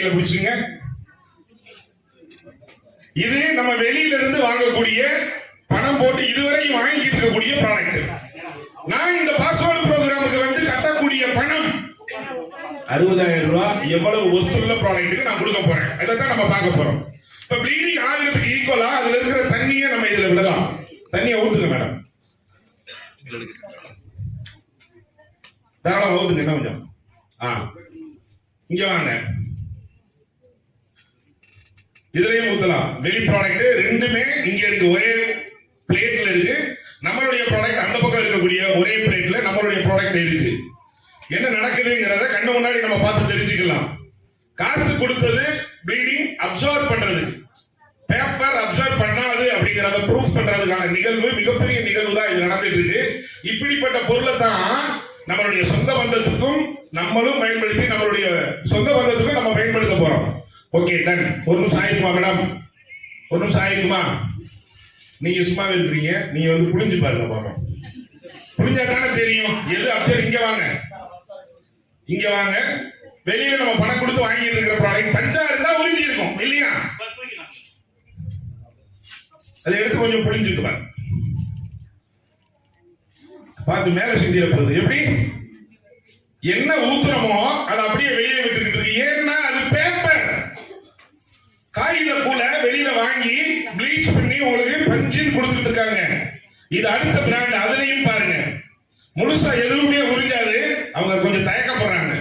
கையில பிடிச்சுங்க. இது நம்ம வெளியில இருந்து வாங்கக்கூடிய பணம் போட்டு இதுவரையும் வாங்கிட்டு இருக்கக்கூடிய ப்ராடக்ட். நான் இந்த பாஸ்வேர்டு ப்ரோக்ராமுக்கு வந்து கட்டக்கூடிய பணம் 60,000 ரூபாய். எவ்வளவு ஒத்துள்ள ப்ராடக்ட்டுக்கு நான் கொடுக்க போறேன், அதைத்தான் நம்ம பார்க்க போறோம். இப்ப ப்ளீடிங் ஆகிறதுக்கு ஈக்குவலா அதுல இருக்கிற தண்ணியை நம்ம இதுல விடலாம். தண்ணியை ஊத்துங்க மேடம், தாராளமா ஊத்துங்க. என்ன கொஞ்சம் இங்க வாங்க, இதுலயும் ஊத்தலாம். வெளி ப்ராடக்ட் ரெண்டுமே இங்க இருக்கு, ஒரே பிளேட்ல இருக்கு. நம்மளுடைய ப்ராடக்ட் அந்த பக்கம் இருக்கக்கூடிய ஒரே பிளேட்ல நம்மளுடைய ப்ராடக்ட் இருக்கு. என்ன நடக்குதுங்கிறத கண்ணு முன்னாடி நம்ம பார்த்து தெரிஞ்சுக்கலாம். காசு கொடுத்தது ப்ளீடிங் அப்சர்வ் பண்றது, பேப்பர் அப்சர்வ் பண்ணாது அப்படிங்கறத ப்ரூஃப் பண்றதுக்கான நிகழ்வு, மிகப்பெரிய நிகழ்வு தான் இது நடந்துட்டு இருக்கு. இப்படிப்பட்ட பொருளை தான் நம்மளுடைய சொந்த பந்தத்துக்கும் நம்மளும் பயன்படுத்தி நம்மளுடைய சொந்த பந்தத்துக்கும் நம்ம பயன்படுத்த போறோம். Okay done. ஒரு நிமிஷம் ஆயிருக்குமா மேடம்? ஒரு நிமிஷம் ஆயிருக்குமா? நீங்க சும்மாவே இருக்கிறீங்க, நீங்க வந்து புளிஞ்சு பாருங்க பாப்போம். புளிஞ்சா தானே தெரியும் எது அப்சர்வ். இங்க வாங்க, இங்க வாங்க. வெளியில நம்ம பணம் கொடுத்து வாங்கிட்டு இருக்கிற ப்ராடக்ட் பஞ்சா இருந்தா உறிஞ்சி இருக்கும் இல்லையா? அதை எடுத்து கொஞ்சம் புளிஞ்சுட்டு பாருங்க, பார்த்து மேல செஞ்சிட போகுது. எப்படி என்ன ஊத்துறமோ அதை அப்படியே வெளியே விட்டுக்கிட்டு இருக்கு. ஏன்னா அது பேப்பர். காகித கூட வெளியில வாங்கி ப்ளீச் பண்ணி உங்களுக்கு பஞ்சின் கொடுத்துட்டு இருக்காங்க. இது அடுத்த பிராண்ட். அதுலயும் பாருங்க, முழுசா எதுவுமே உறிஞ்சாது. அவங்க கொஞ்சம் தயக்கப்படுறாங்க.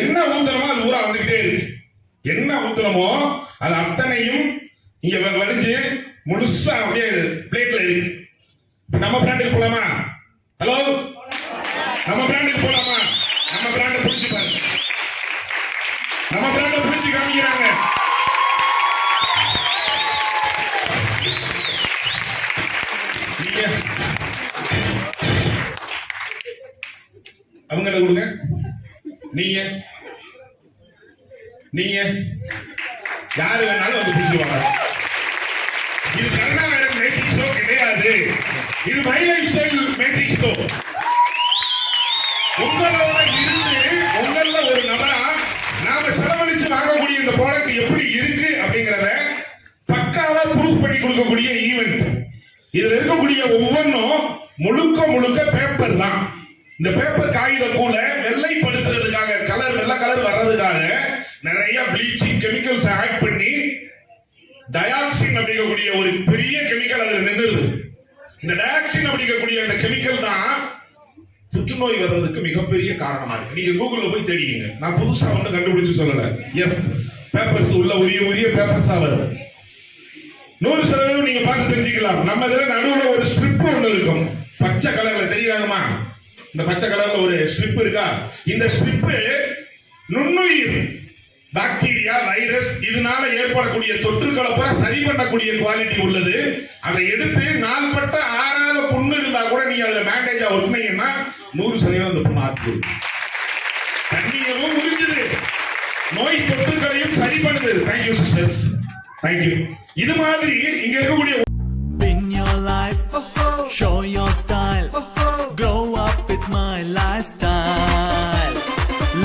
என்ன ஊத்துறமோ அது ஊரா வந்துகிட்டே இருக்கு. என்ன ஊத்துறமோ அது அத்தனையும் இங்க வடிஞ்சு முழுசா அப்படியே பிளேட்ல இருக்கு. நம்ம பிராண்டுக்கு போலாமா? ஹலோ, நம்ம பிராண்டுக்கு போலாமா? நம்ம பிராண்ட புடிச்சு பாருங்க, நம்ம பிராண்ட புடிச்சு காமிக்கிறாங்க. அவங்க கொடுங்க. நீங்க நீங்க யாரு வேணாலும் வந்து புரிஞ்சுவாங்க. இது கருணாகரன் மேஜிக் ஷோ கிடையாது, இது my life style magic show. உங்களோட இருந்து உங்கள ஒரு நபரா நாம செலவழிச்சு வாங்கக்கூடிய இந்த ப்ராடக்ட் எப்படி இருக்கு அப்படிங்கறத பக்காவா ப்ரூவ் பண்ணி கொடுக்கக்கூடிய ஈவென்ட். இதுல இருக்கக்கூடிய ஒவ்வொன்றும் முழுக்க முழுக்க பேப்பர் தான். இந்த பேப்பர் காகித கூட வெள்ளைப்படுத்துறதுக்காக, கலர் வெள்ளை கலர் வர்றதுக்காக நிறைய ப்ளீச்சிங் கெமிக்கல்ஸ் ஆட் பண்ணி டயாக்சின் அப்படிங்கக்கூடிய ஒரு பெரிய கெமிக்கல் அதுல நின்றுது. இந்த டயாக்சின் அப்படிங்கக்கூடிய அந்த கெமிக்கல் தான் புற்றுநோய் வர்றதுக்கு மிகப்பெரிய காரணமா இருக்கு. நீங்க கூகுள்ல போய் தேடிங்க, நான் புதுசா வந்து கண்டுபிடிச்சு சொல்லல. எஸ், பேப்பர்ஸ் உள்ள உரிய பேப்பர்ஸா வருது. 100% நீங்க பார்த்து தெரிஞ்சுக்கலாம். நம்ம இதுல நடுவுல ஒரு ஸ்ட்ரிப் ஒன்று இருக்கும், பச்சை கலர்ல தெரியாதுமா? இந்த பச்சை கலர்ல ஒரு ஸ்ட்ரிப் இருக்கா? இந்த ஸ்ட்ரிப் நுண்ணுயிர், பாக்டீரியா, வைரஸ் இதனால ஏற்படக்கூடிய தொற்றுக்களை பூரா சரி பண்ணக்கூடிய குவாலிட்டி உள்ளது. அதை எடுத்து நாள்பட்ட ஆறாத புண்ணு இருந்தா கூட நீங்க அதுல பேண்டேஜா ஒட்டினீங்கன்னா 100% அந்த புண்ணு ஆத்து. தண்ணியவும் உறிஞ்சுது, நோய் தொற்றுகளையும் சரி பண்ணுது. Thank you sisters, thank you. இது மாதிரி இங்க இருக்கக்கூடிய